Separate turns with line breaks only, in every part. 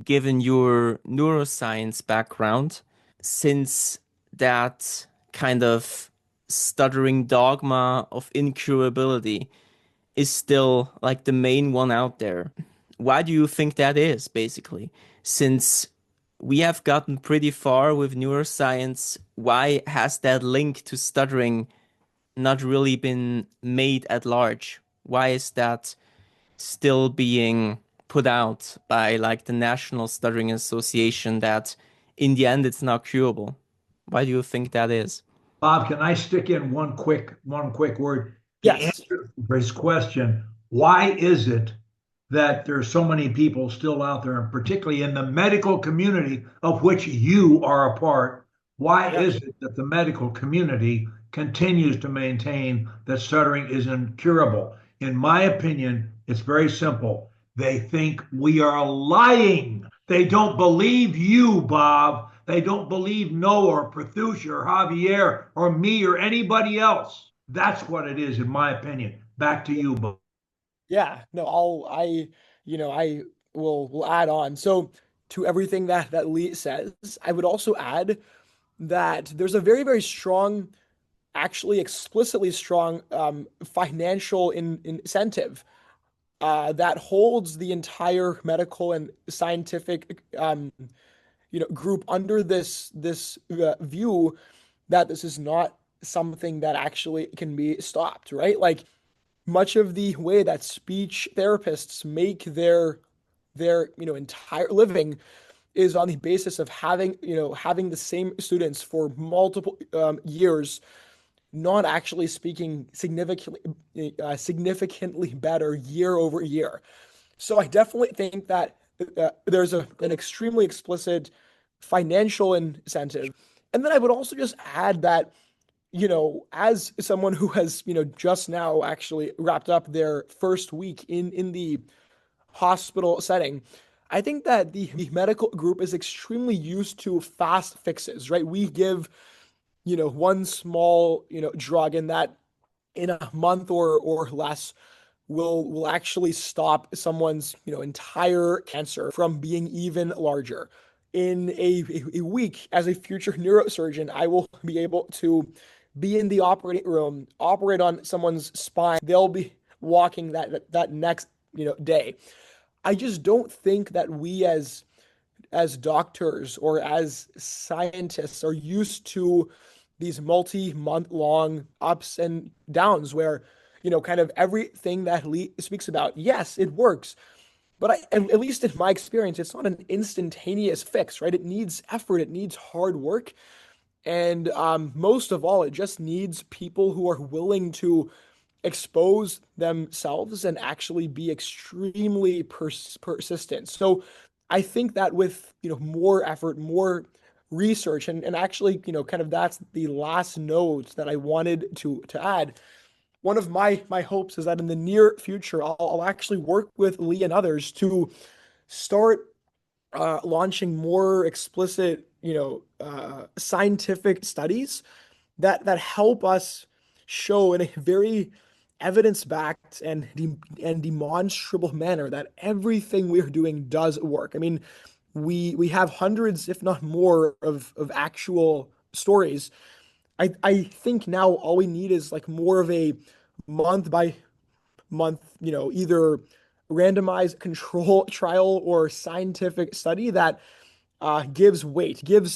given your neuroscience background, since that kind of stuttering dogma of incurability is still like the main one out there. Why do you think that is, basically? Since we have gotten pretty far with neuroscience, why has that link to stuttering not really been made at large? Why is that still being put out by like the National Stuttering Association that in the end it's not curable? Why do you think that is?
Bob, can I stick in one quick word? The
Yes.
answer for his question, why is it that there's so many people still out there, and particularly in the medical community of which you are a part, why
Yeah.
is it that the medical community continues to maintain that stuttering is incurable? In my opinion, it's very simple. They think we are lying. They don't believe you, Bob. They don't believe Noah or Prathush or Javier or me or anybody else. That's what it is, in my opinion. Back to you, Bob.
Yeah. No, I will add on. So to everything that Lee says, I would also add that there's a very, very strong, actually explicitly strong financial incentive that holds the entire medical and scientific group under this view that this is not something that actually can be stopped, right? Like much of the way that speech therapists make their entire living is on the basis of having the same students for multiple years not actually speaking significantly better year over year. So I definitely think that there's an extremely explicit financial incentive. And then I would also just add that, as someone who has, just now actually wrapped up their first week in the hospital setting, I think that the medical group is extremely used to fast fixes, right? We give, one small, drug and that in a month or less will actually stop someone's entire cancer from being even larger. In a week, as a future neurosurgeon, I will be able to be in the operating room, operate on someone's spine. They'll be walking that next day. I just don't think that we as doctors or as scientists are used to these multi-month long ups and downs where, kind of everything that Lee speaks about, yes, it works. But at least in my experience, it's not an instantaneous fix, right? It needs effort, it needs hard work. And most of all, it just needs people who are willing to expose themselves and actually be extremely persistent. So I think that with more effort, more research, and actually kind of that's the last note that I wanted to add. One of my hopes is that in the near future, I'll actually work with Lee and others to start launching more explicit, scientific studies that help us show in a very evidence-backed and demonstrable manner that everything we're doing does work. I mean, we have hundreds, if not more, of actual stories. I think now all we need is like more of a month by month, either randomized control trial or scientific study that gives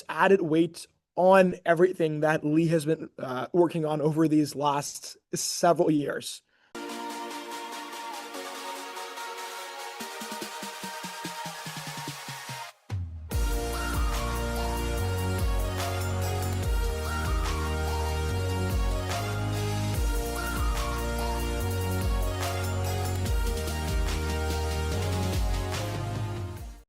added weight on everything that Lee has been working on over these last several years.